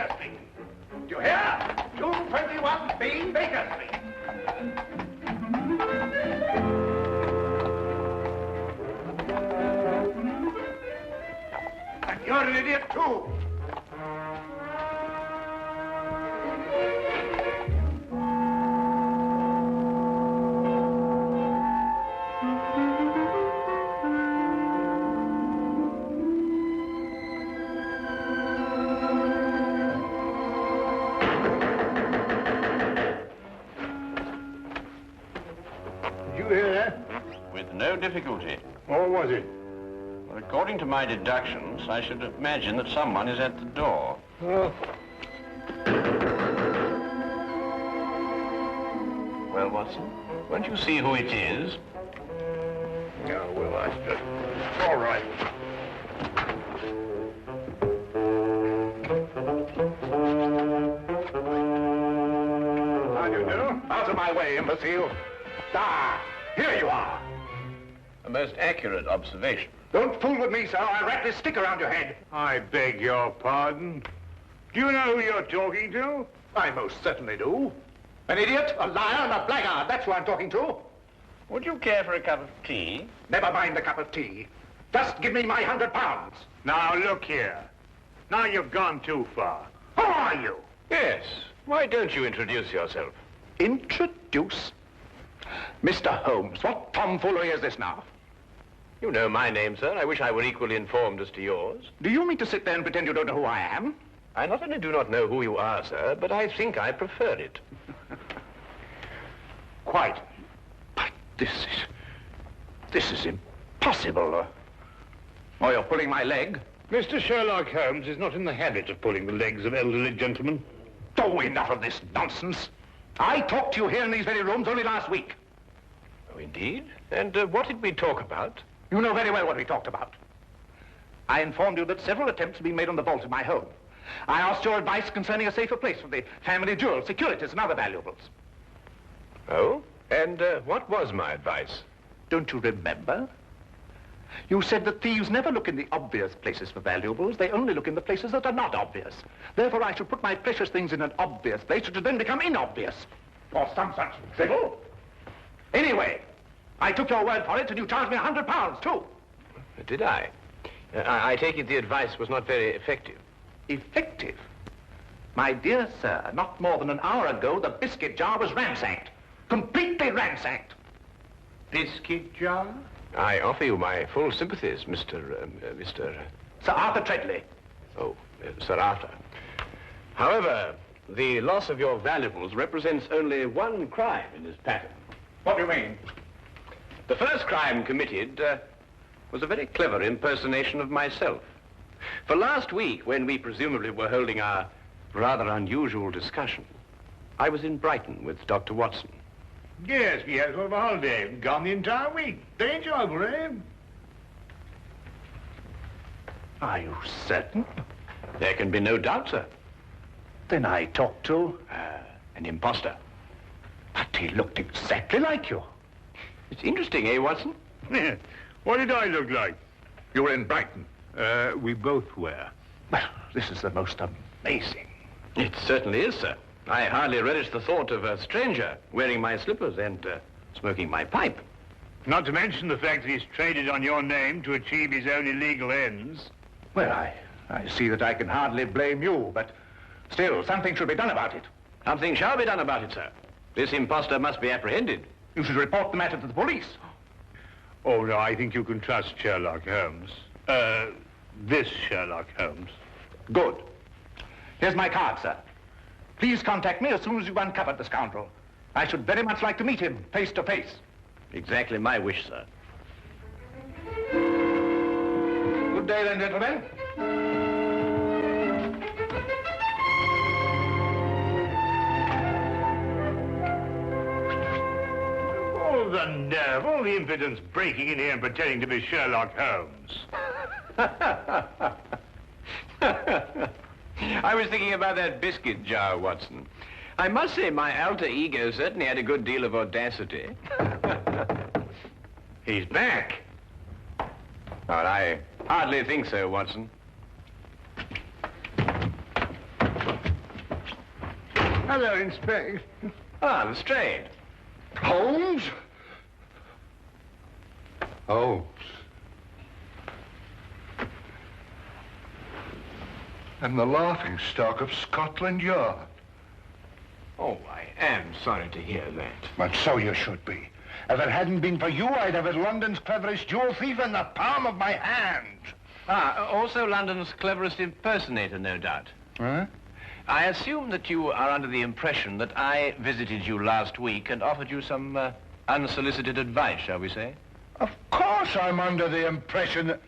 Baker Street. Do you hear? 221B Baker Street. And you're an idiot, too. No difficulty. Or was it? Well, according to my deductions, I should imagine that someone is at the door. Oh. Well, Watson, won't you see who it is? No, well, I should. All right. How do you do? Out of my way, imbecile. Ah, here you are. A most accurate observation. Don't fool with me, sir. I'll wrap this stick around your head. I beg your pardon. Do you know who you're talking to? I most certainly do. An idiot, a liar, and a blackguard. That's who I'm talking to. Would you care for a cup of tea? Never mind the cup of tea. Just give me my £100. Now, look here. Now you've gone too far. Who are you? Yes. Why don't you introduce yourself? Introduce? Mr. Holmes, what tomfoolery is this now? You know my name, sir. I wish I were equally informed as to yours. Do you mean to sit there and pretend you don't know who I am? I not only do not know who you are, sir, but I think I prefer it. Quite. But this is impossible. Oh, you're pulling my leg? Mr. Sherlock Holmes is not in the habit of pulling the legs of elderly gentlemen. Oh, enough of this nonsense. I talked to you here in these very rooms only last week. Oh, indeed? And what did we talk about? You know very well what we talked about. I informed you that several attempts have been made on the vault in my home. I asked your advice concerning a safer place for the family jewels, securities, and other valuables. Oh? And what was my advice? Don't you remember? You said that thieves never look in the obvious places for valuables. They only look in the places that are not obvious. Therefore, I should put my precious things in an obvious place, which would then become inobvious. Or some such drivel. Anyway, I took your word for it, and you charged me £100, too. Did I? I take it the advice was not very effective. Effective? My dear sir, not more than an hour ago, the biscuit jar was ransacked. Completely ransacked. Biscuit jar? I offer you my full sympathies, Mr. Sir Arthur Treadley. Oh, Sir Arthur. However, the loss of your valuables represents only one crime in this pattern. What do you mean? The first crime committed was a very clever impersonation of myself. For last week, when we presumably were holding our rather unusual discussion, I was in Brighton with Dr. Watson. Yes, we had sort of a holiday. Gone the entire week. Very enjoyable, eh? Are you certain? There can be no doubt, sir. Then I talked to... An impostor. But he looked exactly like you. It's interesting, eh, Watson? What did I look like? You were in Brighton. We both were. Well, this is the most amazing. It certainly is, sir. I hardly relish the thought of a stranger wearing my slippers and smoking my pipe. Not to mention the fact that he's traded on your name to achieve his own illegal ends. Well, I see that I can hardly blame you, but still, something should be done about it. Something shall be done about it, sir. This impostor must be apprehended. You should report the matter to the police. Oh, no, I think you can trust Sherlock Holmes. This Sherlock Holmes. Good. Here's my card, sir. Please contact me as soon as you've uncovered the scoundrel. I should very much like to meet him, face to face. Exactly my wish, sir. Good day, then, gentlemen. Oh, the nerve, all the impudence breaking in here and pretending to be Sherlock Holmes. I was thinking about that biscuit jar, Watson. I must say my alter ego certainly had a good deal of audacity. He's back. Well, I hardly think so, Watson. Hello, Inspector. Ah, Lestrade. Holmes? Holmes. And the laughing stock of Scotland Yard. Oh, I am sorry to hear that. But so you should be. If it hadn't been for you, I'd have had London's cleverest jewel thief in the palm of my hand. Ah, also London's cleverest impersonator, no doubt. Huh? I assume that you are under the impression that I visited you last week and offered you some unsolicited advice, shall we say? Of course I'm under the impression that...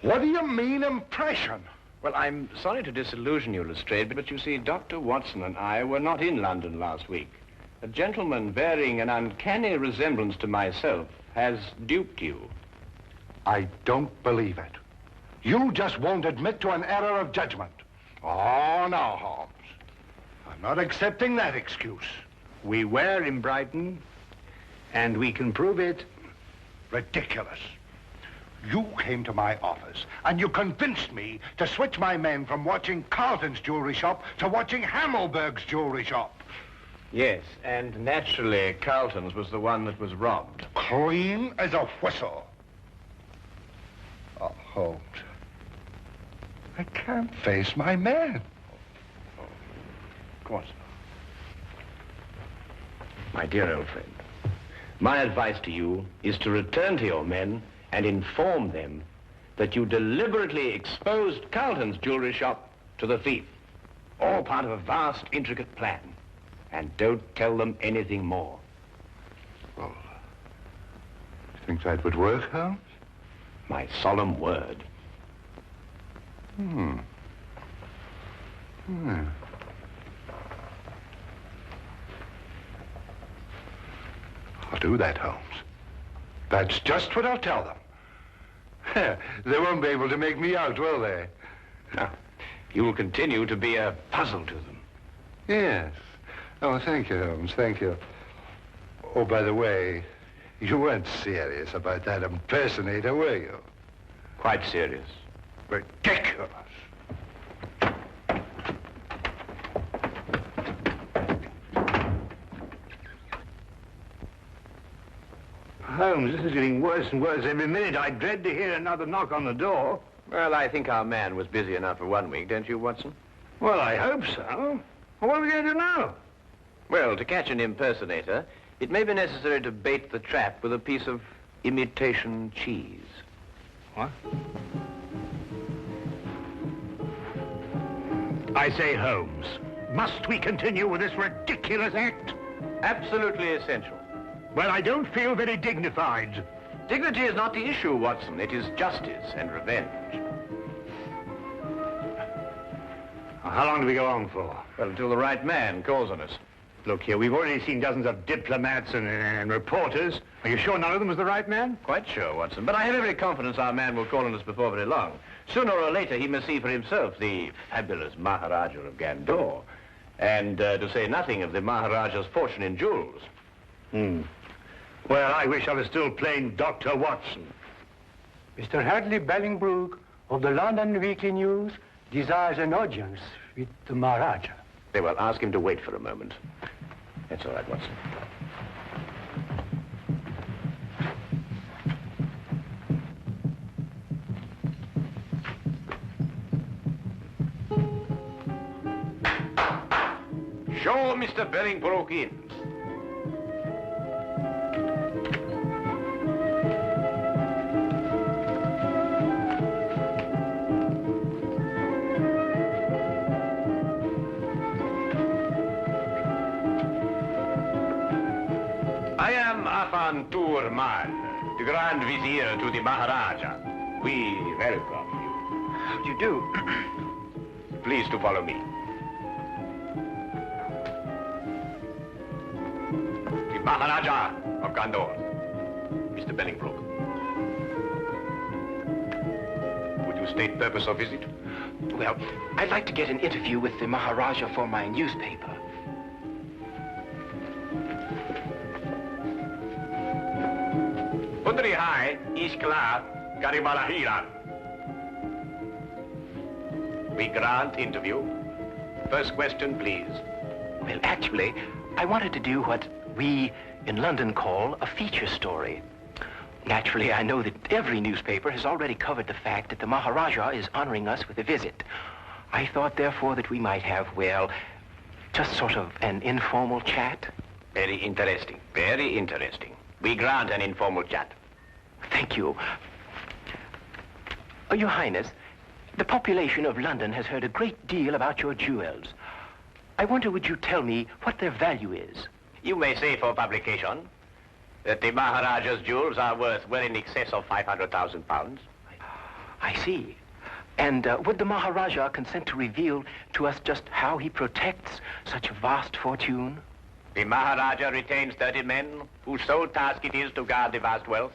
What do you mean, impression? Well, I'm sorry to disillusion you, Lestrade, but you see, Dr. Watson and I were not in London last week. A gentleman bearing an uncanny resemblance to myself has duped you. I don't believe it. You just won't admit to an error of judgment. Oh, no, Holmes. I'm not accepting that excuse. We were in Brighton, and we can prove it. Ridiculous. You came to my office, and you convinced me to switch my men from watching Carlton's jewelry shop to watching Hammelberg's jewelry shop. Yes, and naturally, Carlton's was the one that was robbed. Clean as a whistle. Oh, Holmes. I can't face my men. Of course not. My dear old friend, my advice to you is to return to your men and inform them that you deliberately exposed Carlton's jewelry shop to the thief. All part of a vast, intricate plan. And don't tell them anything more. Well, you think that would work, Holmes? My solemn word. I'll do that, Holmes. That's just what I'll tell them. They won't be able to make me out, will they? No. You will continue to be a puzzle to them. Yes. Oh, thank you, Holmes, thank you. Oh, by the way, you weren't serious about that impersonator, were you? Quite serious. Ridiculous. Holmes, this is getting worse and worse every minute. I dread to hear another knock on the door. Well, I think our man was busy enough for 1 week, don't you, Watson? Well, I hope so. Well, what are we going to do now? Well, to catch an impersonator, it may be necessary to bait the trap with a piece of imitation cheese. What? I say, Holmes, must we continue with this ridiculous act? Absolutely essential. Well, I don't feel very dignified. Dignity is not the issue, Watson. It is justice and revenge. How long do we go on for? Well, until the right man calls on us. Look here, we've already seen dozens of diplomats and reporters. Are you sure none of them was the right man? Quite sure, Watson. But I have every confidence our man will call on us before very long. Sooner or later, he must see for himself the fabulous Maharaja of Gandor. And to say nothing of the Maharaja's fortune in jewels. Well, I wish I was still plain Dr. Watson. Mr. Hadley Bellingbrook of the London Weekly News desires an audience with the Maharaja. Very well, ask him to wait for a moment. That's all right, Watson. Show Mr. Bellingbrook in. I am Afantur Man, the Grand Vizier to the Maharaja. We welcome you. How do you do? Please to follow me. The Maharaja of Gandor, Mr. Bellingbrook. Would you state purpose of visit? Well, I'd like to get an interview with the Maharaja for my newspaper. Putri Hai, Iskla, Garibalahira. We grant interview. First question, please. Well, actually, I wanted to do what we in London call a feature story. Naturally, I know that every newspaper has already covered the fact that the Maharaja is honoring us with a visit. I thought, therefore, that we might have, well, just sort of an informal chat. Very interesting. Very interesting. We grant an informal chat. Thank you. Your Highness, the population of London has heard a great deal about your jewels. I wonder, would you tell me what their value is? You may say for publication that the Maharaja's jewels are worth well in excess of £500,000. I see. And would the Maharaja consent to reveal to us just how he protects such a vast fortune? The Maharaja retains 30 men whose sole task it is to guard the vast wealth.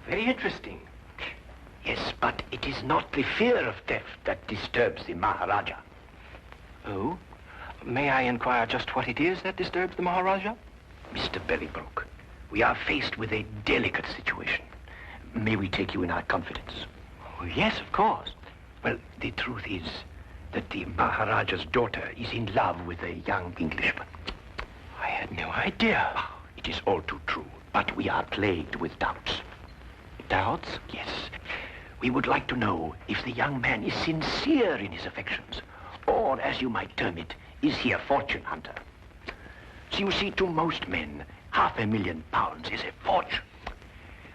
Very interesting. Yes, but it is not the fear of theft that disturbs the Maharaja. Oh? May I inquire just what it is that disturbs the Maharaja? Mr. Bellingbroke, we are faced with a delicate situation. May we take you in our confidence? Oh, yes, of course. Well, the truth is that the Maharaja's daughter is in love with a young Englishman. I had no idea. Oh, it is all too true, but we are plagued with doubts. Doubts? Yes. We would like to know if the young man is sincere in his affections, or, as you might term it, is he a fortune hunter? So you see, to most men, £500,000 is a fortune.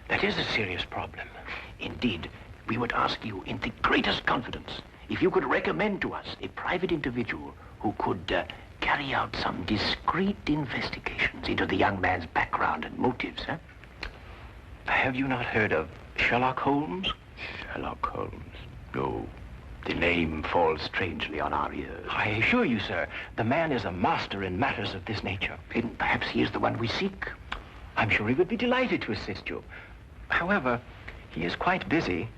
That is a serious problem. Indeed, we would ask you in the greatest confidence if you could recommend to us a private individual who could carry out some discreet investigations into the young man's background and motives, huh? Have you not heard of Sherlock Holmes? Sherlock Holmes? No. The name falls strangely on our ears. I assure you, sir, the man is a master in matters of this nature. Then perhaps he is the one we seek. I'm sure he would be delighted to assist you. However, he is quite busy.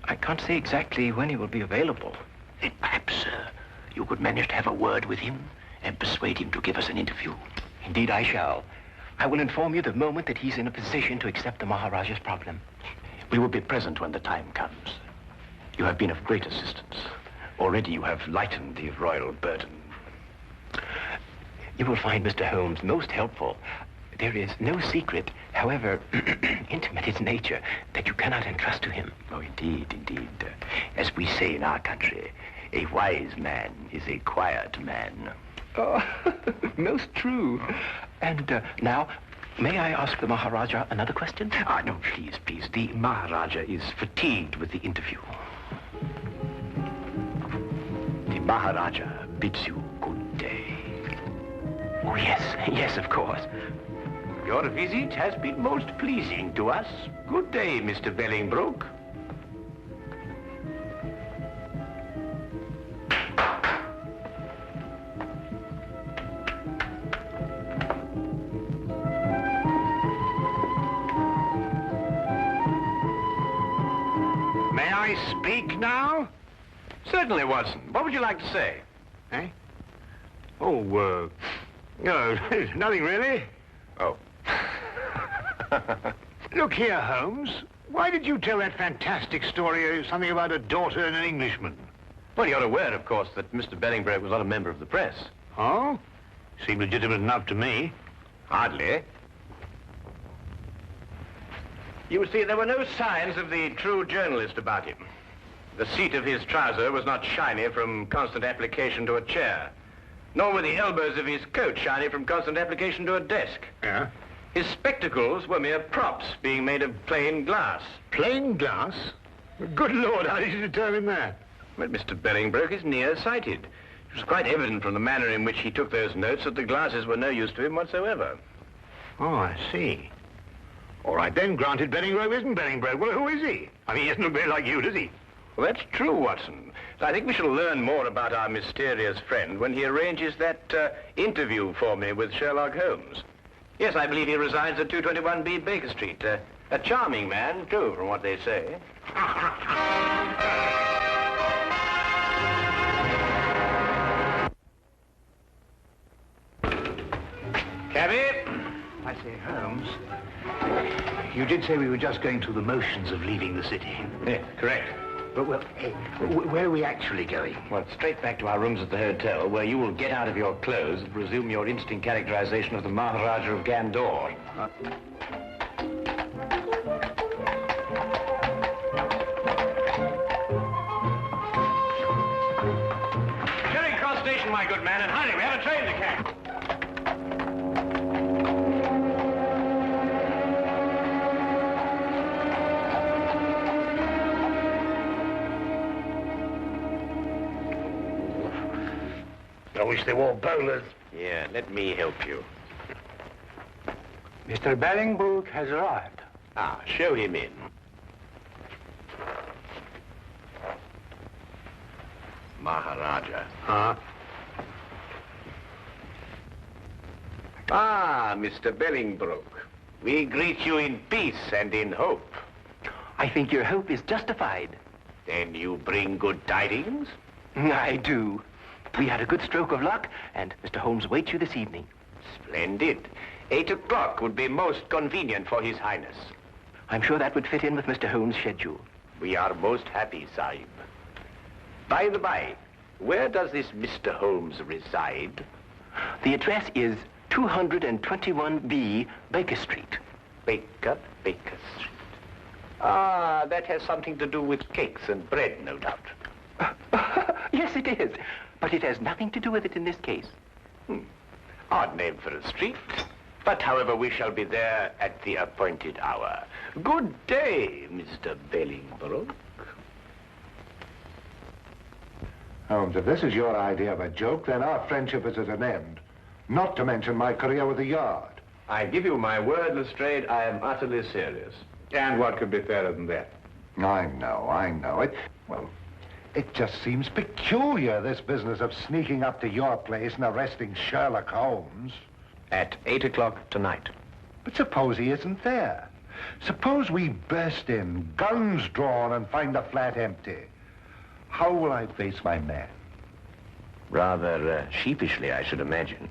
I can't say exactly when he will be available. Then perhaps, you could manage to have a word with him and persuade him to give us an interview. Indeed, I shall. I will inform you the moment that he's in a position to accept the Maharaja's problem. We will be present when the time comes. You have been of great assistance. Already you have lightened the royal burden. You will find Mr. Holmes most helpful. There is no secret, however intimate its nature, that you cannot entrust to him. Oh, indeed, indeed. As we say in our country, a wise man is a quiet man. Oh, most true. And now, may I ask the Maharaja another question? No, please, please. The Maharaja is fatigued with the interview. The Maharaja bids you good day. Oh, yes, of course. Your visit has been most pleasing to us. Good day, Mr. Bellingbroke. May I speak now? Certainly, Watson. What would you like to say? Eh? Oh, no, nothing really. Oh. Look here, Holmes. Why did you tell that fantastic story, something about a daughter and an Englishman? Well, you're aware, of course, that Mr. Bellingbroke was not a member of the press. Oh? Seemed legitimate enough to me. Hardly. You see, there were no signs of the true journalist about him. The seat of his trouser was not shiny from constant application to a chair, nor were the elbows of his coat shiny from constant application to a desk. Yeah? His spectacles were mere props, being made of plain glass. Plain glass? Good Lord, how did you determine that? Well, Mr. Bellingbroke is nearsighted. It was quite evident from the manner in which he took those notes that the glasses were no use to him whatsoever. Oh, I see. All right, then, granted Bellingbroke isn't Bellingbroke. Well, who is he? I mean, he doesn't look very like you, does he? Well, that's true, Watson. I think we shall learn more about our mysterious friend when he arranges that interview for me with Sherlock Holmes. Yes, I believe he resides at 221B Baker Street. A charming man, too, from what they say. Cabby? I say, Holmes, you did say we were just going through the motions of leaving the city. Yes, correct. But, well, where are we actually going? Well, straight back to our rooms at the hotel, where you will get out of your clothes and resume your instant characterization of the Maharaja of Gandor. Charing Cross Station, my good man, and hurry, we have a train to catch. I wish they wore bowlers. Yeah, let me help you. Mr. Bellingbrook has arrived. Ah, show him in. Maharaja. Huh? Ah, Mr. Bellingbrook. We greet you in peace and in hope. I think your hope is justified. Then you bring good tidings? I do. We had a good stroke of luck, and Mr. Holmes waits you this evening. Splendid. 8 o'clock would be most convenient for His Highness. I'm sure that would fit in with Mr. Holmes' schedule. We are most happy, Sahib. By the by, where does this Mr. Holmes reside? The address is 221B Baker Street. Baker Street. Ah, that has something to do with cakes and bread, no doubt. Yes, it is. But it has nothing to do with it in this case. Odd name for a street. But, however, we shall be there at the appointed hour. Good day, Mr. Bellingbrook. Holmes, if this is your idea of a joke, then our friendship is at an end. Not to mention my career with the Yard. I give you my word, Lestrade, I am utterly serious. And what could be fairer than that? I know. It just seems peculiar, this business of sneaking up to your place and arresting Sherlock Holmes. At 8 o'clock tonight. But suppose he isn't there. Suppose we burst in, guns drawn, and find the flat empty. How will I face my man? Rather sheepishly, I should imagine.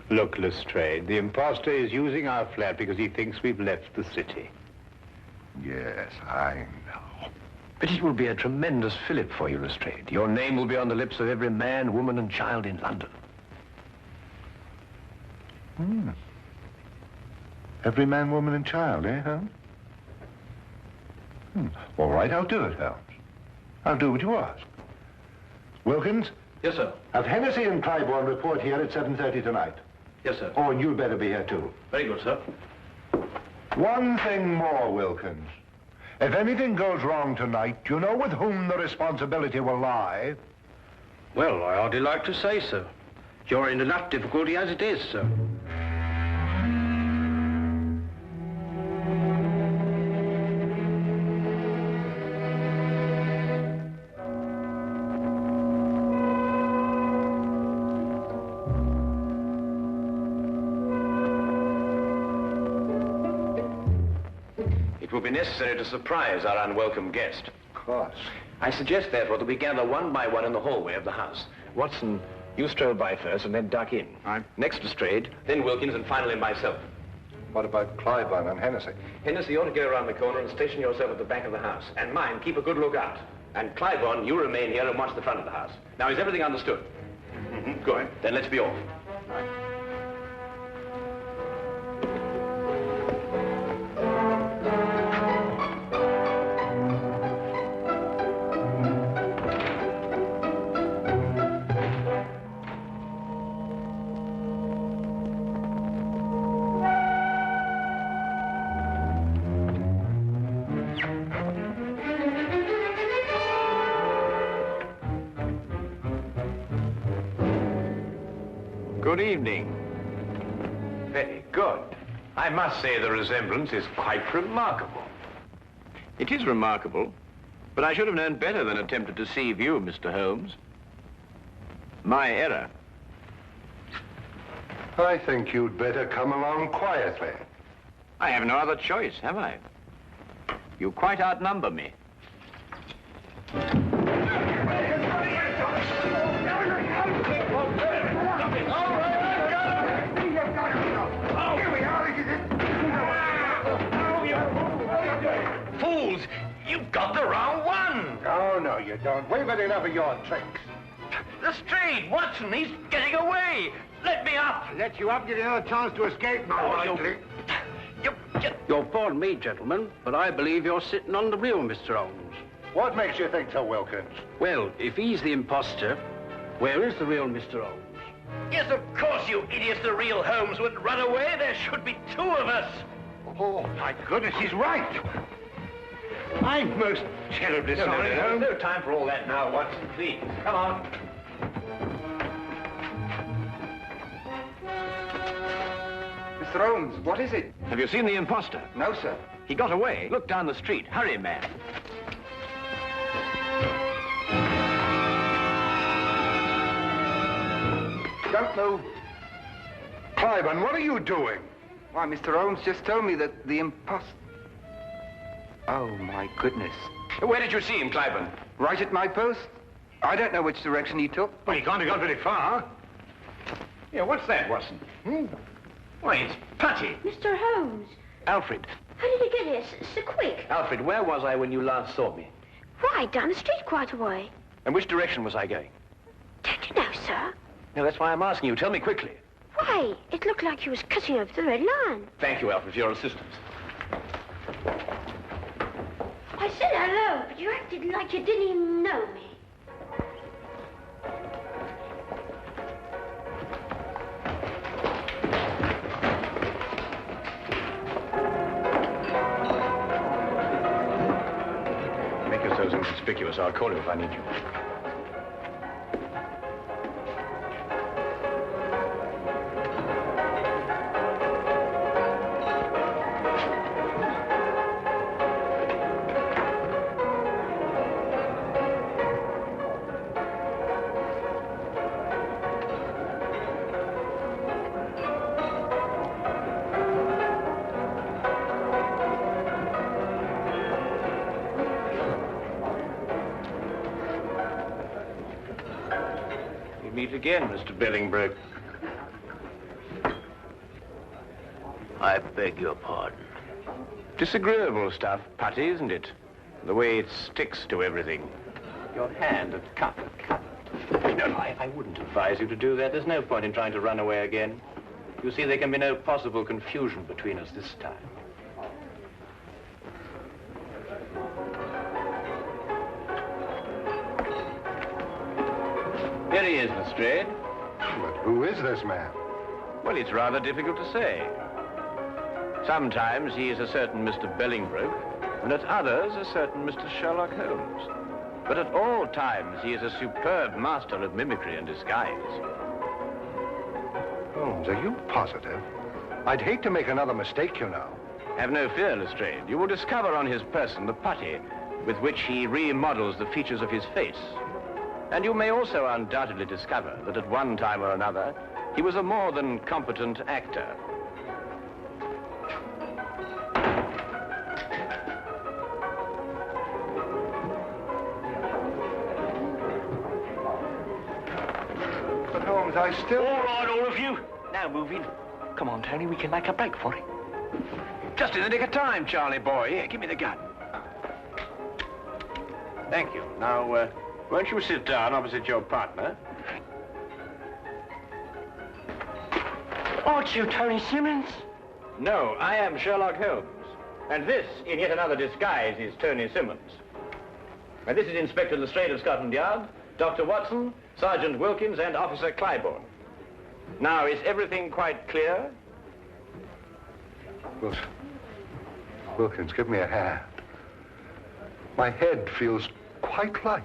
Look, Lestrade, the impostor is using our flat because he thinks we've left the city. Yes, I know. But it will be a tremendous fillip for you, Lestrade. Your name will be on the lips of every man, woman, and child in London. Every man, woman, and child, eh, Holmes? All right, I'll do it, Holmes. I'll do what you ask. Wilkins? Yes, sir. Have Hennessy and Clybourne report here at 7:30 tonight. Yes, sir. Oh, and you'd better be here, too. Very good, sir. One thing more, Wilkins. If anything goes wrong tonight, you know with whom the responsibility will lie? Well, I hardly like to say so. You're in enough difficulty as it is, sir. It will be necessary to surprise our unwelcome guest. Of course. I suggest, therefore, that we gather one by one in the hallway of the house. Watson, you stroll by first and then duck in. Right. Next Lestrade, then Wilkins, and finally myself. What about Clybourne and Hennessy? Hennessy, you ought to go around the corner and station yourself at the back of the house. And mind, keep a good lookout. And Clybourne, you remain here and watch the front of the house. Now, is everything understood? Good. Then let's be off. Good evening. Very good. I must say the resemblance is quite remarkable. It is remarkable, but I should have known better than attempt to deceive you, Mr. Holmes. My error. I think you'd better come along quietly. I have no other choice, have I? You quite outnumber me. Fools! You've got the wrong you don't. We've had enough of your tricks. Lestrade, Watson, he's getting away. Let me up. Let you up, give you another chance to escape, more likely. You're pardon me, gentlemen, but I believe you're sitting on the real Mr. Holmes. What makes you think so, Wilkins? Well, if he's the imposter, where is the real Mr. Holmes? Yes, of course, you idiots. The real Holmes would run away. There should be two of us. Oh, my goodness, he's right. I'm most terribly sorry, Holmes. No time for all that now, Watson. Please, come on. Mr. Holmes, what is it? Have you seen the imposter? No, sir. He got away. Look down the street. Hurry, man. Don't move. Cliven, what are you doing? Why, Mr. Holmes just told me that the imposter... Oh, my goodness. Where did you see him, Cliburn? Right at my post. I don't know which direction he took. Well, he can't have gone very far. Yeah, what's that, Watson? Why, it's Putty. Mr. Holmes, Alfred. how did you get here so quick? Alfred, where was I when you last saw me? Right, down the street quite a way. And which direction was I going? Don't you know, sir? No, that's why I'm asking you. Tell me quickly. Why, it looked like you was cutting over the red line. Thank you, Alfred, for your assistance. I said hello, but you acted like you didn't even know me. Make yourselves inconspicuous. I'll call you if I need you. Meet again, Mr. Bellingbrook. I beg your pardon. Disagreeable stuff, Putty, isn't it? The way it sticks to everything. Your hand at cut. No, I wouldn't advise you to do that. There's no point in trying to run away again. You see, there can be no possible confusion between us this time. Here he is, Lestrade. But who is this man? Well, it's rather difficult to say. Sometimes he is a certain Mr. Bellingbrook, and at others a certain Mr. Sherlock Holmes. But at all times he is a superb master of mimicry and disguise. Holmes, are you positive? I'd hate to make another mistake, you know. Have no fear, Lestrade. You will discover on his person the putty with which he remodels the features of his face. And you may also undoubtedly discover that at one time or another, he was a more than competent actor. But Holmes, I still... All right, all of you. Now move in. Come on, Tony, we can make a break for it. Just in the nick of time, Charlie boy. Here, give me the gun. Thank you. Now, won't you sit down opposite your partner? Aren't you Tony Simmons? No, I am Sherlock Holmes. And this, in yet another disguise, is Tony Simmons. And this is Inspector Lestrade of Scotland Yard, Dr. Watson, Sergeant Wilkins, and Officer Cliburn. Now, is everything quite clear? Wilkins, give me a hand. My head feels quite light.